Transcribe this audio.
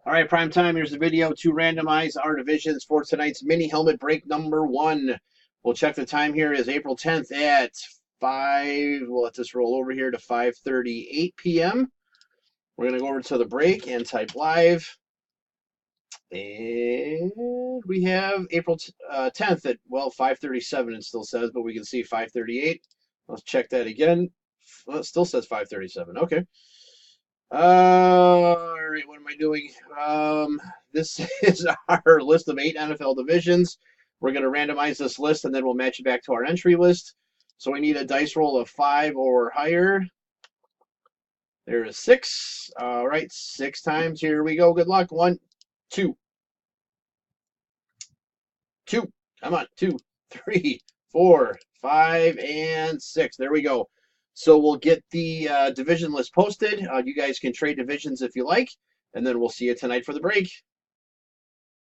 All right, prime time. Here's the video to randomize our divisions for tonight's mini helmet break number 1. We'll check the time here is April 10th at 5. We'll let this roll over here to 5:38 p.m. We're going to go over to the break and type live. And we have April 10th at, well, 5:37 it still says, but we can see 5:38. Let's check that again. Well, it still says 5:37. Okay. All right, what am I doing? This is our list of 8 NFL divisions. We're going to randomize this list, and then we'll match it back to our entry list. So we need a dice roll of 5 or higher. There is 6. All right, 6 times. Here we go. Good luck. 1, 2, 2. Come on. 2, 3, 4, 5, and 6. There we go. So we'll get the division list posted. You guys can trade divisions if you like, and then we'll see you tonight for the break.